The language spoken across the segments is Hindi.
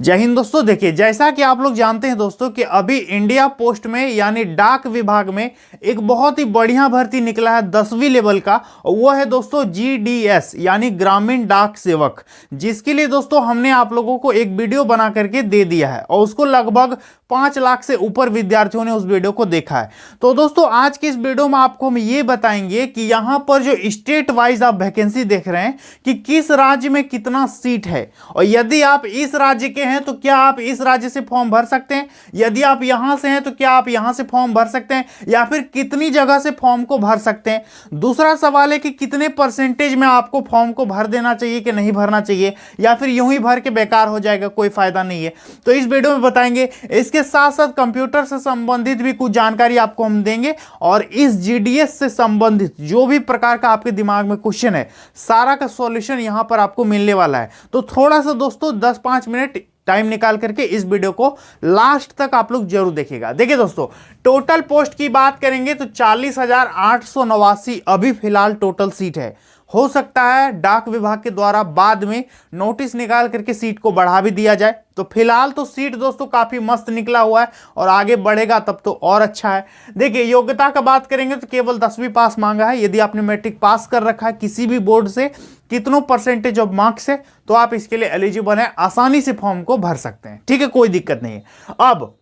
जय हिंद दोस्तों। देखिए, जैसा कि आप लोग जानते हैं दोस्तों कि अभी इंडिया पोस्ट में यानी डाक विभाग में एक बहुत ही बढ़िया भर्ती निकला है 10वीं लेवल का, और वो है दोस्तों GDS यानी ग्रामीण डाक सेवक, जिसके लिए दोस्तों हमने आप लोगों को एक वीडियो बना करके दे दिया है और उसको लगभग 5 लाख से ऊपर विद्यार्थियों ने उस वीडियो को देखा है। तो दोस्तों आज की इस वीडियो में आपको हम ये बताएंगे कि यहां पर जो स्टेट वाइज आप वैकेंसी देख रहे हैं कि किस राज्य में कितना सीट है, और यदि आप इस राज्य के हैं तो क्या आप इस राज्य से फॉर्म भर सकते हैं, यदि आप यहां से हैं तो क्या आप यहां से फॉर्म भर सकते हैं, या फिर कितनी जगह से फॉर्म को भर सकते हैं। दूसरा सवाल है कि कितने परसेंटेज में आपको फॉर्म को भर देना चाहिए कि नहीं भरना चाहिए, या फिर यूं ही भर के बेकार हो जाएगा, कोई फायदा नहीं है। तो इस वीडियो में बताएंगे। इसके साथ साथ कंप्यूटर से संबंधित भी कुछ जानकारी आपको हम देंगे, और इस GDS से संबंधित जो भी प्रकार का आपके दिमाग में क्वेश्चन है सारा का सॉल्यूशन यहां पर आपको मिलने वाला है। तो थोड़ा सा दोस्तों 10-5 मिनट टाइम निकाल करके इस वीडियो को लास्ट तक आप लोग जरूर देखिएगा। देखिए दोस्तों, टोटल पोस्ट की बात करेंगे तो 40,889 अभी फिलहाल टोटल सीट है। हो सकता है डाक विभाग के द्वारा बाद में नोटिस निकाल करके सीट को बढ़ा भी दिया जाए। तो फिलहाल तो सीट दोस्तों काफी मस्त निकला हुआ है, और आगे बढ़ेगा तब तो और अच्छा है। देखिए, योग्यता का बात करेंगे तो केवल 10वीं पास मांगा है। यदि आपने मैट्रिक पास कर रखा है किसी भी बोर्ड से, कितनों परसेंटेज ऑफ मार्क्स है, तो आप इसके लिए एलिजिबल हैं, आसानी से फॉर्म को भर सकते हैं। ठीक है, कोई दिक्कत नहीं है। अब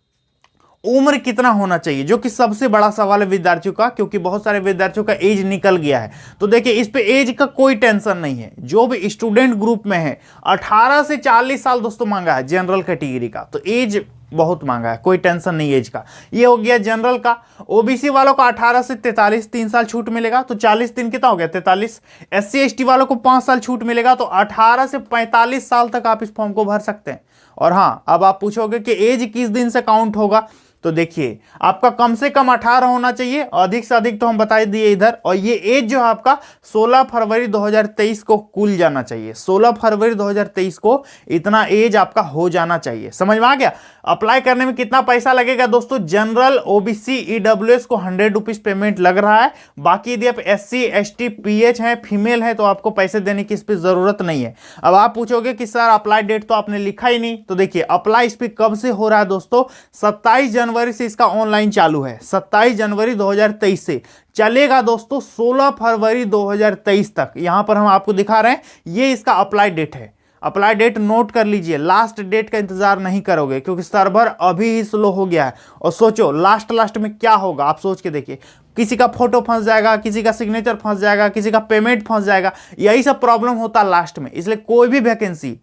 उम्र कितना होना चाहिए, जो कि सबसे बड़ा सवाल है विद्यार्थियों का, क्योंकि बहुत सारे विद्यार्थियों का एज निकल गया है। तो देखिए, इस पे एज का कोई टेंशन नहीं है। जो भी स्टूडेंट ग्रुप में है 18 से 40 साल दोस्तों मांगा है जनरल कैटेगरी का, तो एज बहुत मांगा है, कोई टेंशन नहीं एज का। ये हो गया जनरल का। ओबीसी वालों को 18 से 43 3 साल छूट मिलेगा, तो 40 दिन कितना हो गया 43। SC ST वालों को 5 साल छूट मिलेगा, तो 18 से 45 साल तक आप इस फॉर्म को भर सकते हैं। और हाँ, अब आप पूछोगे कि एज किस दिन से काउंट होगा, तो देखिए आपका कम से कम 18 होना चाहिए, अधिक से अधिक तो हम बता दिए इधर। और ये एज जो है आपका 16 फरवरी 2023 को खुल जाना चाहिए। 16 फरवरी 2023 को इतना एज आपका हो जाना चाहिए। समझ में आ गया। अप्लाई करने में कितना पैसा लगेगा दोस्तों, जनरल OBC EWS को 100 रुपीज पेमेंट लग रहा है। बाकी यदि आप SC ST PH है, फीमेल है, तो आपको पैसे देने की इस पर जरूरत नहीं है। अब आप पूछोगे कि सर अप्लाई डेट तो आपने लिखा ही नहीं, तो देखिए अप्लाई इस पर कब से हो रहा है दोस्तों, 27 जनवरी से इसका ऑनलाइन चालू है। 27 जनवरी 2023 से चलेगा दोस्तों 16 फरवरी 2023 तक। यहां पर हम आपको दिखा रहे हैं, ये इसका अप्लाई डेट है। अप्लाई डेट नोट कर लीजिए, लास्ट डेट का इंतजार नहीं करोगे, क्योंकि सर्वर अभी ही स्लो हो गया है। और सोचो लास्ट में क्या होगा, आप सोच के देखिए। किसी का फोटो फंस जाएगा, किसी का सिग्नेचर फंस जाएगा, किसी का पेमेंट फंस जाएगा, यही सब प्रॉब्लम होता है लास्ट में। इसलिए कोई भी वैकेंसी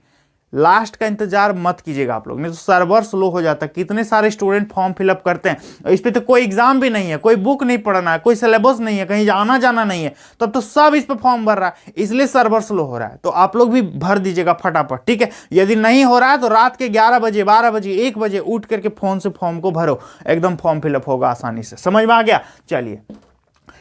लास्ट का इंतजार मत कीजिएगा आप लोग, नहीं तो सर्वर स्लो हो जाता है। कितने सारे स्टूडेंट फॉर्म फिलअप करते हैं, इस पे तो कोई एग्जाम भी नहीं है, कोई बुक नहीं पढ़ना है, कोई सिलेबस नहीं है, कहीं आना जाना नहीं है, तब तो सब इस पे फॉर्म भर रहा है, इसलिए सर्वर स्लो हो रहा है। तो आप लोग भी भर दीजिएगा फटाफट, ठीक है। यदि नहीं हो रहा है तो रात के 11 बजे 12 बजे 1 बजे उठ करके फोन से फॉर्म को भरो, एकदम फॉर्म फिलअप होगा आसानी से। समझ में आ गया। चलिए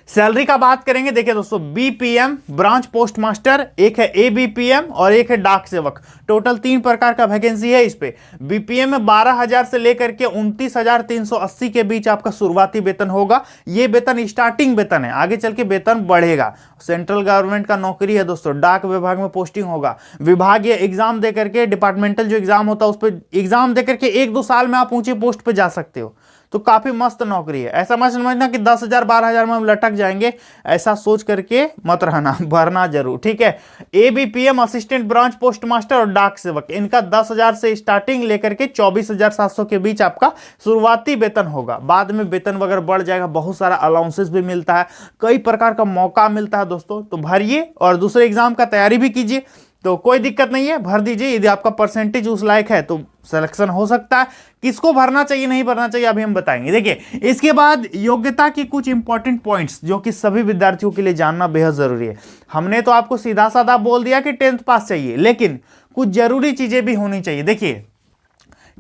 सैलरी का बात करेंगे। देखिए दोस्तों, BPM ब्रांच पोस्ट मास्टर, एक है ABPM और एक है डाक सेवक। टोटल 3 प्रकार का वैकेंसी है इस पे। BPM में 12,000 से लेकर के 29,380 के बीच आपका शुरुआती वेतन होगा। ये वेतन स्टार्टिंग वेतन है, आगे चल के वेतन बढ़ेगा। सेंट्रल गवर्नमेंट का नौकरी है दोस्तों, डाक विभाग में पोस्टिंग होगा। विभागीय एग्जाम दे करके, डिपार्टमेंटल जो एग्जाम होता है उस पर एग्जाम दे करके 1-2 साल में आप ऊंची पोस्ट पे जा सकते हो। तो काफी मस्त नौकरी है। ऐसा मत समझना कि 10,000 12,000 में हम लटक जाएंगे, ऐसा सोच करके मत रहना, भरना जरूर, ठीक है। ABPM assistant branch post master और डाक सेवक, इनका 10,000 से स्टार्टिंग लेकर के 24,700 के बीच आपका शुरुआती वेतन होगा। बाद में वेतन वगैरह बढ़ जाएगा, बहुत सारा अलाउंसेस भी मिलता है, कई प्रकार का मौका मिलता है दोस्तों। तो भरिए और दूसरे एग्जाम का तैयारी भी कीजिए, तो कोई दिक्कत नहीं है, भर दीजिए। यदि आपका परसेंटेज उस लायक है तो सिलेक्शन हो सकता है। किसको भरना चाहिए नहीं भरना चाहिए अभी हम बताएंगे। देखिए, इसके बाद योग्यता की कुछ इंपॉर्टेंट पॉइंट्स जो कि सभी विद्यार्थियों के लिए जानना बेहद जरूरी है। हमने तो आपको सीधा साधा बोल दिया कि 10th पास चाहिए, लेकिन कुछ जरूरी चीजें भी होनी चाहिए। देखिए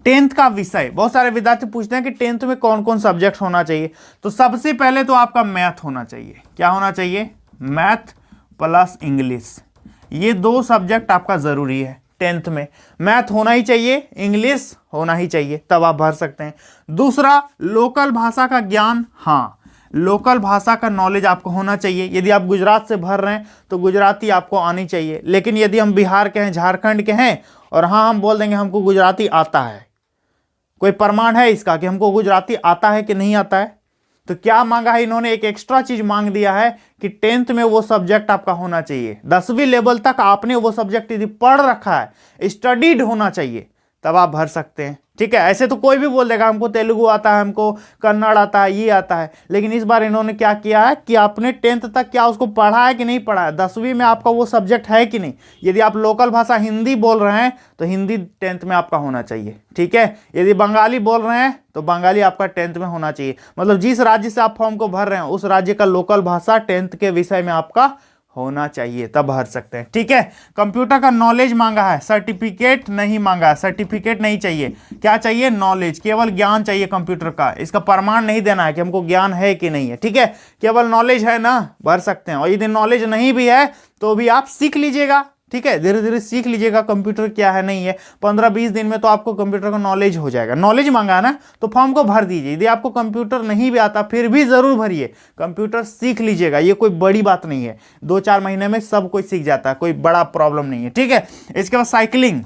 10th का विषय, बहुत सारे विद्यार्थी पूछते हैं कि 10th में कौन कौन सब्जेक्ट होना चाहिए। तो सबसे पहले तो आपका मैथ होना चाहिए। क्या होना चाहिए, मैथ प्लस इंग्लिश, ये 2 सब्जेक्ट आपका जरूरी है 10th में। मैथ होना ही चाहिए, इंग्लिश होना ही चाहिए, तब आप भर सकते हैं। दूसरा, लोकल भाषा का ज्ञान। हाँ, लोकल भाषा का नॉलेज आपको होना चाहिए। यदि आप गुजरात से भर रहे हैं तो गुजराती आपको आनी चाहिए। लेकिन यदि हम बिहार के हैं, झारखंड के हैं और हाँ हम बोल देंगे हमको गुजराती आता है। कोई प्रमाण है इसका कि हमको गुजराती आता है कि नहीं आता है? तो क्या मांगा है इन्होंने, एक एक्स्ट्रा चीज मांग दिया है कि 10th में वो सब्जेक्ट आपका होना चाहिए, 10वीं लेवल तक आपने वो सब्जेक्ट यदि पढ़ रखा है, स्टडीड होना चाहिए, तब आप भर सकते हैं। ठीक है, ऐसे तो कोई भी बोल देगा हमको तेलुगु आता है, हमको कन्नड़ आता है, ये आता है, लेकिन इस बार इन्होंने क्या किया है कि आपने 10th तक क्या उसको पढ़ा है कि नहीं पढ़ा है, 10वीं में आपका वो सब्जेक्ट है कि नहीं। यदि आप लोकल भाषा हिंदी बोल रहे हैं तो हिंदी 10th में आपका होना चाहिए। ठीक है, यदि बंगाली बोल रहे हैं तो बंगाली आपका 10th में होना चाहिए। मतलब जिस राज्य से आप फॉर्म को भर रहे हैं उस राज्य का लोकल भाषा 10th के विषय में आपका होना चाहिए, तब भर सकते हैं। ठीक है, कंप्यूटर का नॉलेज मांगा है, सर्टिफिकेट नहीं मांगा है, सर्टिफिकेट नहीं चाहिए। क्या चाहिए? नॉलेज, केवल ज्ञान चाहिए कंप्यूटर का, इसका प्रमाण नहीं देना है कि हमको ज्ञान है कि नहीं है। ठीक है, केवल नॉलेज है ना, भर सकते हैं। और यदि नॉलेज नहीं भी है तो भी आप सीख लीजिएगा। ठीक है, धीरे धीरे सीख लीजिएगा कंप्यूटर क्या है नहीं है, 15-20 दिन में तो आपको कंप्यूटर का नॉलेज हो जाएगा। नॉलेज मांगा है ना, तो फॉर्म को भर दीजिए। यदि आपको कंप्यूटर नहीं भी आता फिर भी जरूर भरिए, कंप्यूटर सीख लीजिएगा, ये कोई बड़ी बात नहीं है, 2-4 महीने में सब कोई सीख जाता है, कोई बड़ा प्रॉब्लम नहीं है। ठीक है, इसके बाद साइकिलिंग,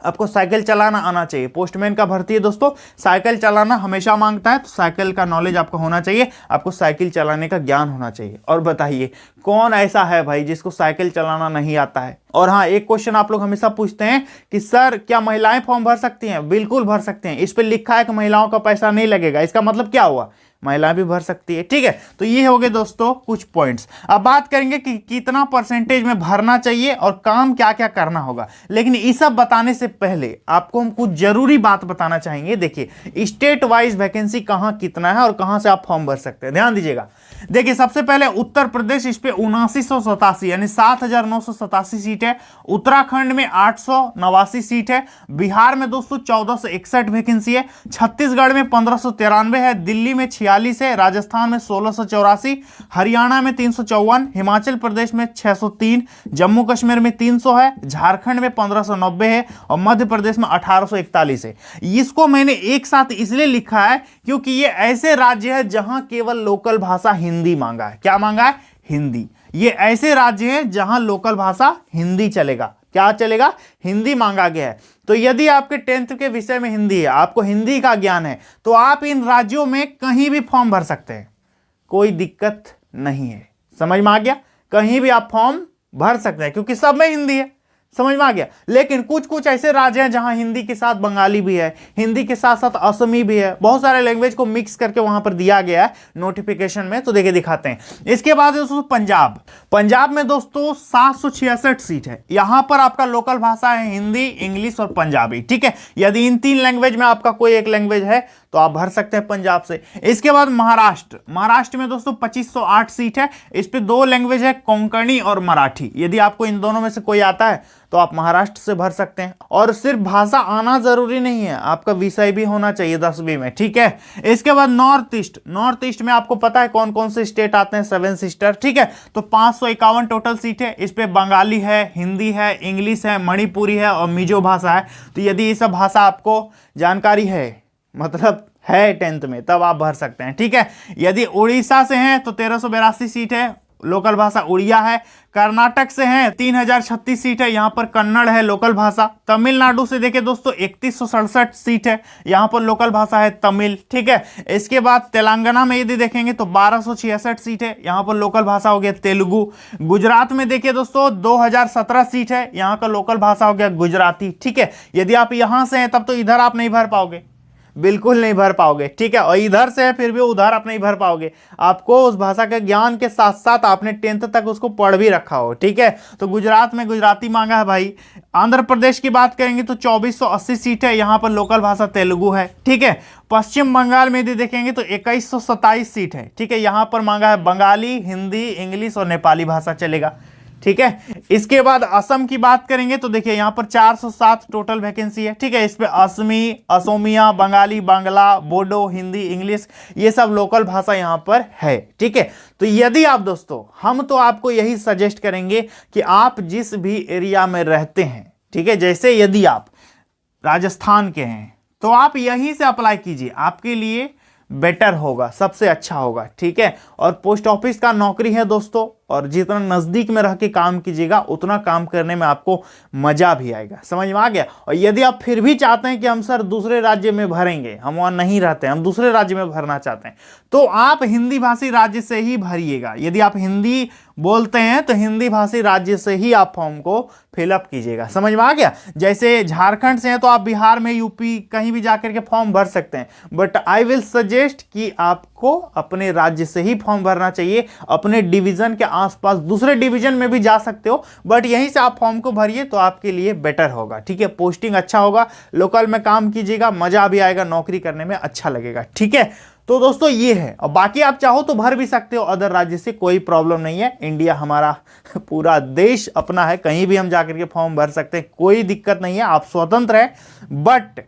आपको साइकिल चलाना आना चाहिए। पोस्टमैन का भर्ती है दोस्तों, साइकिल चलाना हमेशा मांगता है, तो साइकिल का नॉलेज आपको होना चाहिए, आपको साइकिल चलाने का ज्ञान होना चाहिए। और बताइए कौन ऐसा है भाई जिसको साइकिल चलाना नहीं आता है? और हाँ, एक क्वेश्चन आप लोग हमेशा पूछते हैं कि सर क्या महिलाएं फॉर्म भर सकती हैं? बिल्कुल भर सकते हैं, इस पर लिखा है कि महिलाओं का पैसा नहीं लगेगा, इसका मतलब क्या हुआ? महिला भी भर सकती है। ठीक है, तो ये हो गए दोस्तों कुछ पॉइंट्स। अब बात करेंगे कि कितना परसेंटेज में भरना चाहिए और काम क्या क्या करना होगा। लेकिन ये सब बताने से पहले आपको हम कुछ जरूरी बात बताना चाहेंगे। देखिए स्टेट वाइज वैकेंसी कहां कितना है और कहां से आप फॉर्म भर सकते हैं, ध्यान दीजिएगा। देखिए सबसे पहले उत्तर प्रदेश, इस पे 7987 यानी 7987 सीट है। उत्तराखंड में 889 सीट है। बिहार में दोस्तों 1461 वैकेंसी है। छत्तीसगढ़ में 1593 है। दिल्ली में 46 है। राजस्थान में 1684, हरियाणा में 354, हिमाचल प्रदेश में 603, जम्मू कश्मीर में 300 है, झारखंड में 1590 है और मध्य प्रदेश में 1841 है। इसको मैंने एक साथ इसलिए लिखा है क्योंकि ये ऐसे राज्य है जहां केवल लोकल भाषा हिंदी मांगा है। क्या मांगा है? हिंदी। ये ऐसे राज्य हैं जहां लोकल भाषा हिंदी चलेगा। क्या चलेगा? हिंदी मांगा गया है। तो यदि आपके 10th के विषय में हिंदी है, आपको हिंदी का ज्ञान है, तो आप इन राज्यों में कहीं भी फॉर्म भर सकते हैं, कोई दिक्कत नहीं है। समझ में आ गया? कहीं भी आप फॉर्म भर सकते हैं क्योंकि सब में हिंदी है। समझ में आ गया? लेकिन कुछ कुछ ऐसे राज्य हैं जहां हिंदी के साथ बंगाली भी है, हिंदी के साथ साथ असमी भी है, बहुत सारे लैंग्वेज को मिक्स करके वहां पर दिया गया है नोटिफिकेशन में। तो देखिए दिखाते हैं। इसके बाद दोस्तों पंजाब। पंजाब में दोस्तों 766 सीट है। यहां पर आपका लोकल भाषा है हिंदी, इंग्लिश और पंजाबी। ठीक है, यदि इन 3 लैंग्वेज में आपका कोई एक लैंग्वेज है तो आप भर सकते हैं पंजाब से। इसके बाद महाराष्ट्र। महाराष्ट्र में दोस्तों 2508 सीट है। इस पे 2 लैंग्वेज है, कोंकणी और मराठी। यदि आपको इन दोनों में से कोई आता है तो आप महाराष्ट्र से भर सकते हैं। और सिर्फ भाषा आना जरूरी नहीं है, आपका विषय भी होना चाहिए 10वीं में। ठीक है, इसके बाद नॉर्थ ईस्ट। नॉर्थ ईस्ट में आपको पता है कौन कौन से स्टेट आते हैं, 7 सिस्टर। ठीक है, तो 551 टोटल सीट है। इस पे बंगाली है, हिंदी है, इंग्लिश है, मणिपुरी है और मिजो भाषा है। तो यदि ये सब भाषा आपको जानकारी है, मतलब है 10th में, तब आप भर सकते हैं। ठीक है, यदि उड़ीसा से हैं तो 1382 सीट है, लोकल भाषा उड़िया है। कर्नाटक से हैं 3036 सीट है, यहां पर कन्नड़ है लोकल भाषा। तमिलनाडु से देखिए दोस्तों 3167 सीट है, यहां पर लोकल भाषा है तमिल। ठीक है, इसके बाद तेलंगाना में यदि देखेंगे तो 1266 सीट है, यहां पर लोकल भाषा हो गया तेलुगु। गुजरात में देखिए दोस्तों 2017 सीट है, यहां का लोकल भाषा हो गया गुजराती। ठीक है, यदि आप यहां से हैं तब तो इधर आप नहीं भर पाओगे, बिल्कुल नहीं भर पाओगे। ठीक है, और इधर से है फिर भी उधर आप नहीं भर पाओगे, आपको उस भाषा के ज्ञान के साथ साथ आपने 10th तक उसको पढ़ भी रखा हो। ठीक है, तो गुजरात में गुजराती मांगा है भाई। आंध्र प्रदेश की बात करेंगे तो 2480 सीट है, यहां पर लोकल भाषा तेलुगु है। ठीक है, पश्चिम बंगाल में यदि देखेंगे तो 2127 सीट है। ठीक है, यहां पर मांगा है बंगाली, हिंदी, इंग्लिश और नेपाली भाषा चलेगा। ठीक है, इसके बाद असम की बात करेंगे तो देखिए यहां पर 407 टोटल वैकेंसी है। ठीक है, इस पे असमी, असोमिया, बंगाली, बांग्ला, बोडो, हिंदी, इंग्लिश, ये सब लोकल भाषा यहां पर है। ठीक है, तो यदि आप दोस्तों, हम तो आपको यही सजेस्ट करेंगे कि आप जिस भी एरिया में रहते हैं, ठीक है, जैसे यदि आप राजस्थान के हैं तो आप यहीं से अप्लाई कीजिए, आपके लिए बेटर होगा, सबसे अच्छा होगा। ठीक है, और पोस्ट ऑफिस का नौकरी है दोस्तों, और जितना नजदीक में रह के काम कीजिएगा उतना काम करने में आपको मजा भी आएगा। समझ में आ गया। और यदि आप फिर भी चाहते हैं कि हम सर दूसरे राज्य में भरेंगे, हम वहां नहीं रहते हैं, हम दूसरे राज्य में भरना चाहते हैं, तो आप हिंदी भाषी राज्य से ही भरिएगा। यदि आप हिंदी बोलते हैं तो हिंदी भाषी राज्य से ही आप फॉर्म को फिलअप कीजिएगा। समझ में आ गया। जैसे झारखंड से हैं तो आप बिहार में, यूपी कहीं भी जाकर के फॉर्म भर सकते हैं, बट आई विल सजेस्ट कि आपको अपने राज्य से ही फॉर्म भरना चाहिए। अपने डिवीजन के आसपास दूसरे डिवीजन में भी जा सकते हो, बट यहीं से आप फॉर्म को भरिए तो आपके लिए बेटर होगा। ठीक है, पोस्टिंग अच्छा होगा, लोकल में काम कीजिएगा, मजा भी आएगा, नौकरी करने में अच्छा लगेगा। ठीक है, तो दोस्तों ये है। और बाकी आप चाहो तो भर भी सकते हो अदर राज्य से, कोई प्रॉब्लम नहीं है। इंडिया हमारा पूरा देश अपना है, कहीं भी हम जाकर के फॉर्म भर सकते हैं, कोई दिक्कत नहीं है, आप स्वतंत्र हैं। बट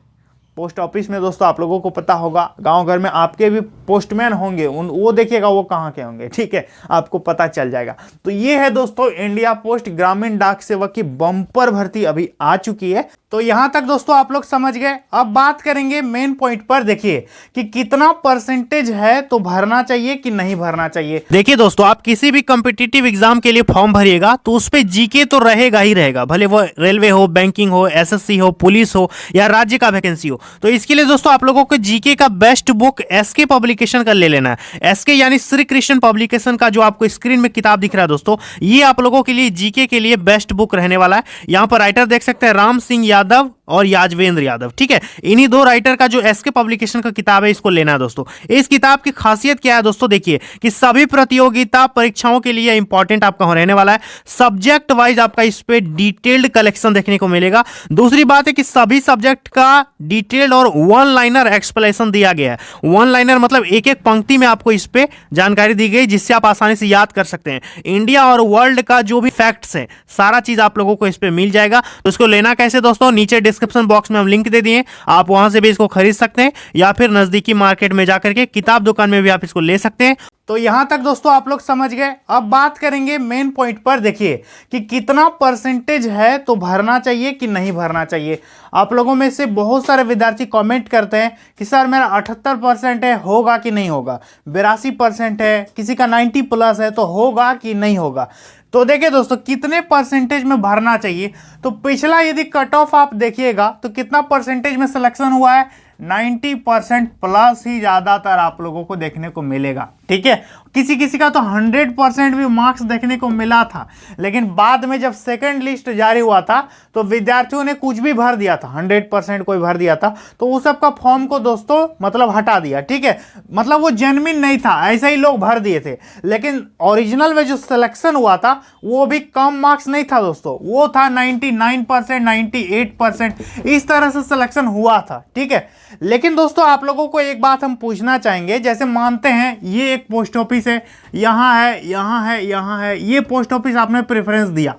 पोस्ट ऑफिस में दोस्तों आप लोगों को पता होगा, गांव घर में आपके भी पोस्टमैन होंगे, वो देखिएगा वो कहाँ के होंगे। ठीक है, आपको पता चल जाएगा। तो ये है दोस्तों, इंडिया पोस्ट ग्रामीण डाक सेवक की बम्पर भर्ती अभी आ चुकी है। तो यहां तक दोस्तों आप लोग समझ गए। अब बात करेंगे मेन पॉइंट पर। देखिए कि कितना परसेंटेज है तो भरना चाहिए कि नहीं भरना चाहिए। देखिए दोस्तों, आप किसी भी कॉम्पिटिटिव एग्जाम के लिए फॉर्म भरिएगा तो उस पर जीके तो रहेगा ही रहेगा, भले वो रेलवे हो, बैंकिंग हो, एसएससी हो, पुलिस हो या राज्य का वैकेंसी हो। तो इसके लिए दोस्तों आप लोगों को जीके का बेस्ट बुक एसके पब्लिकेशन का ले लेना है। एसके यानी श्री कृष्ण पब्लिकेशन का जो आपको स्क्रीन में किताब दिख रहा है दोस्तों, ये आप लोगों के लिए जीके के लिए बेस्ट बुक रहने वाला है। यहां पर राइटर देख सकते हैं राम सिंह यादव और याजवेंद्र यादव। ठीक है, इन्हीं दो राइटर का जो एसके पब्लिकेशन का किताब है, इसको लेना है दोस्तों। इस किताब की खासियत क्या है दोस्तों, देखिए कि सभी प्रतियोगिता परीक्षाओं के लिए इंपॉर्टेंट आपका रहने वाला है। सब्जेक्ट वाइज आपका इस पे डिटेल्ड कलेक्शन देखने को मिलेगा। दूसरी बात है कि सभी सब्जेक्ट का डिटेल्ड और वन लाइनर एक्सप्लेनेशन दिया गया है। वन लाइनर मतलब एक एक पंक्ति में आपको इस पे जानकारी दी गई, जिससे आप आसानी से याद कर सकते हैं। इंडिया और वर्ल्ड का जो भी फैक्ट्स है, सारा चीज आप लोगों को इस पे मिल जाएगा। तो इसको लेना कैसे दोस्तों, नीचे डिस्क्रिप्शन बॉक्स में हम लिंक दे दिए, आप वहां से भी इसको खरीद सकते हैं या फिर नजदीकी मार्केट में जाकर के किताब दुकान में भी आप इसको ले सकते हैं। तो यहां तक दोस्तों आप लोग समझ गए। अब बात करेंगे मेन पॉइंट पर। देखिए कि कितना परसेंटेज है तो भरना चाहिए कि नहीं भरना चाहिए। आप लोगों में से बहुत सारे विद्यार्थी कमेंट करते हैं कि सर मेरा 78% है, होगा कि नहीं होगा। 82% है, किसी का 90+ है, तो होगा कि नहीं होगा। तो देखिए दोस्तों, कितने परसेंटेज में भरना चाहिए, तो पिछला यदि कट ऑफ आप देखिएगा तो कितना परसेंटेज में सिलेक्शन हुआ है, 90% प्लस ही ज्यादातर आप लोगों को देखने को मिलेगा। ठीक है, किसी किसी का तो 100% भी मार्क्स देखने को मिला था, लेकिन बाद में जब सेकंड लिस्ट जारी हुआ था तो विद्यार्थियों ने कुछ भी भर दिया था, 100% कोई भर दिया था, तो उस सब का फॉर्म को दोस्तों मतलब हटा दिया। ठीक है, मतलब वो जेन्युइन नहीं था, ऐसे ही लोग भर दिए थे। लेकिन ओरिजिनल में जो सिलेक्शन हुआ था वो भी कम मार्क्स नहीं था दोस्तों, वो था 99%, 98%, इस तरह से सिलेक्शन हुआ था। ठीक है, लेकिन दोस्तों आप लोगों को एक बात हम पूछना चाहेंगे, जैसे मानते हैं ये एक पोस्ट ऑफिस है, यहां है, यहां है, यहां है, ये पोस्ट ऑफिस आपने प्रेफरेंस दिया,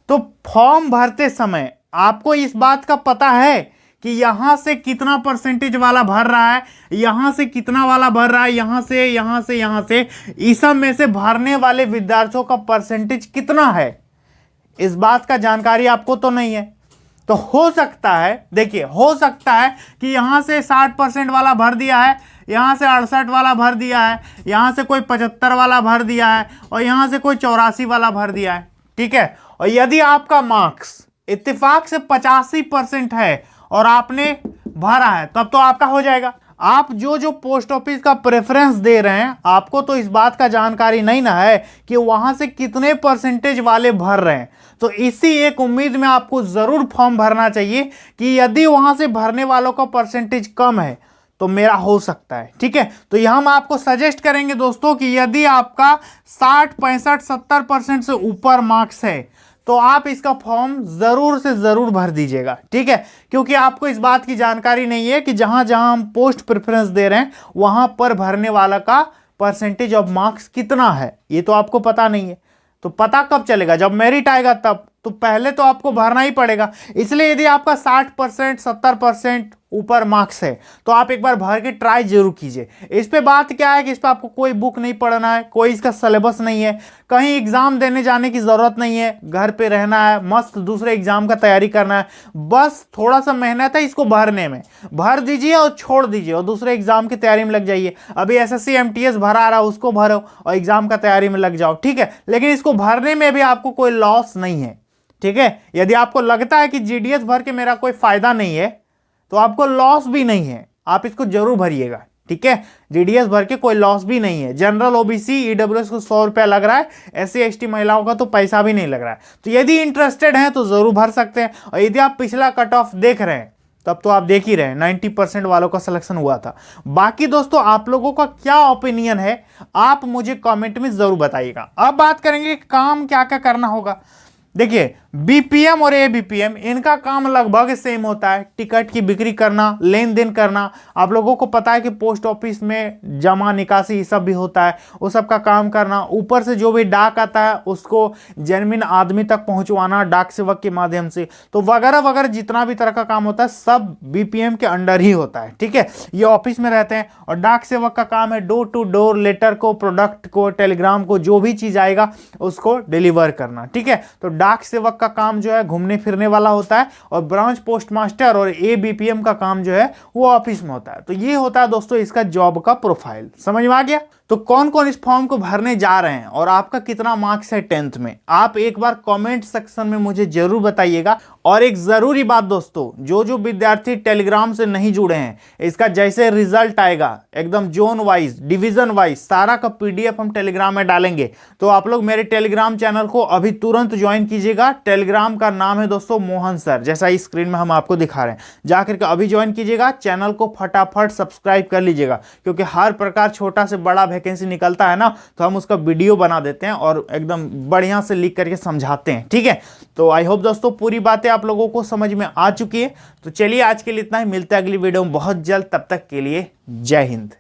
तो फॉर्म भरते समय आपको इस बात का पता है कि यहां से कितना परसेंटेज वाला भर रहा है, यहां से कितना वाला भर रहा है, यहां से, यहां से, यहां से, इस सब में से भरने वाले विद्यार्थियों का परसेंटेज कितना है, इस बात का जानकारी आपको तो नहीं है। तो हो सकता है, देखिए हो सकता है कि यहां से 60% वाला भर दिया है, यहां से 68 वाला भर दिया है, यहां से कोई 75 वाला भर दिया है, और यहां से कोई 84 वाला भर दिया है। ठीक है, और यदि आपका मार्क्स इत्तेफाक से 85% है और आपने भरा है, तब तो आपका हो जाएगा। आप जो जो पोस्ट ऑफिस का प्रेफरेंस दे रहे हैं, आपको तो इस बात का जानकारी नहीं ना है कि वहां से कितने परसेंटेज वाले भर रहे हैं। तो इसी एक उम्मीद में आपको जरूर फॉर्म भरना चाहिए कि यदि वहां से भरने वालों का परसेंटेज कम है तो मेरा हो सकता है। ठीक है, तो यहां हम आपको सजेस्ट करेंगे दोस्तों कि यदि आपका 60, 65, 70% से ऊपर मार्क्स है तो आप इसका फॉर्म जरूर से जरूर भर दीजिएगा। ठीक है, क्योंकि आपको इस बात की जानकारी नहीं है कि जहां जहां हम पोस्ट प्रेफरेंस दे रहे हैं वहां पर भरने वाला का परसेंटेज ऑफ मार्क्स कितना है, ये तो आपको पता नहीं है। तो पता कब चलेगा, जब मेरिट आएगा तब। तो पहले तो आपको भरना ही पड़ेगा। इसलिए यदि आपका 60%, 70% ऊपर मार्क्स है, तो आप एक बार भर के ट्राई जरूर कीजिए। इस पे बात क्या है कि इस पे आपको कोई बुक नहीं पढ़ना है, कोई इसका सिलेबस नहीं है, कहीं एग्जाम देने जाने की जरूरत नहीं है, घर पे रहना है, मस्त दूसरे एग्जाम का तैयारी करना है, बस थोड़ा सा मेहनत है इसको भरने में, भर दीजिए और छोड़ दीजिए और दूसरे एग्जाम की तैयारी में लग जाइए। अभी एसएससी एमटीएस भरा आ रहा है, उसको भरो और एग्जाम का तैयारी में लग जाओ, ठीक है। लेकिन इसको भरने में भी आपको कोई लॉस नहीं है, ठीक है। यदि आपको लगता है कि जीडीएस भर के मेरा कोई फायदा नहीं है तो आपको लॉस भी नहीं है, आप इसको जरूर भरिएगा, ठीक है। जीडीएस भर के कोई लॉस भी नहीं है। जनरल ओबीसी ईडब्ल्यूएस को 100 रुपया लग रहा है, एससी एसटी महिलाओं का तो पैसा भी नहीं लग रहा है। तो यदि इंटरेस्टेड हैं तो जरूर भर सकते हैं। और यदि आप पिछला कट ऑफ देख रहे हैं तब तो आप देख ही रहे हैं 90% वालों का सिलेक्शन हुआ था। बाकी दोस्तों आप लोगों का क्या ओपिनियन है आप मुझे कमेंट में जरूर बताइएगा। अब बात करेंगे काम क्या क्या करना होगा। देखिए बीपीएम और एबीपीएम इनका काम लगभग सेम होता है, टिकट की बिक्री करना, लेन देन करना। आप लोगों को पता है कि पोस्ट ऑफिस में जमा निकासी ये सब भी होता है, वो सब का काम करना। ऊपर से जो भी डाक आता है उसको जेन्युइन आदमी तक पहुंचवाना डाक सेवक के माध्यम से, तो वगैरह वगैरह जितना भी तरह का काम होता है सब बीपीएम के अंडर ही होता है, ठीक है। ये ऑफिस में रहते हैं और डाक सेवक का काम है डोर टू डोर लेटर को, प्रोडक्ट को, टेलीग्राम को, जो भी चीज आएगा उसको डिलीवर करना, ठीक है। तो डाक सेवक का काम जो है घूमने फिरने वाला होता है और ब्रांच पोस्ट मास्टर और एबीपीएम का काम जो है वो ऑफिस में होता है। तो ये होता है दोस्तों इसका जॉब का प्रोफाइल, समझ में आ गया। तो कौन कौन इस फॉर्म को भरने जा रहे हैं और आपका कितना मार्क्स है 10th में, आप एक बार कमेंट सेक्शन में मुझे जरूर बताइएगा। और एक जरूरी बात दोस्तों, जो जो विद्यार्थी टेलीग्राम से नहीं जुड़े हैं, इसका जैसे रिजल्ट आएगा एकदम जोन वाइज, डिवीजन वाइज सारा का पीडीएफ हम टेलीग्राम में डालेंगे। तो आप लोग मेरे टेलीग्राम चैनल को अभी तुरंत ज्वाइन कीजिएगा। टेलीग्राम का नाम है दोस्तों मोहन सर, जैसा इस स्क्रीन में हम आपको दिखा रहे हैं। जाकर के अभी ज्वाइन कीजिएगा, चैनल को फटाफट सब्सक्राइब कर लीजिएगा, क्योंकि हर प्रकार छोटा से बड़ा वैकेंसी निकलता है ना, तो हम उसका वीडियो बना देते हैं और एकदम बढ़िया से लिख करके समझाते हैं, ठीक है। तो आई होप दोस्तों पूरी बातें आप लोगों को समझ में आ चुकी है। तो चलिए आज के लिए इतना ही, मिलते हैं अगली वीडियो में बहुत जल्द, तब तक के लिए जय हिंद।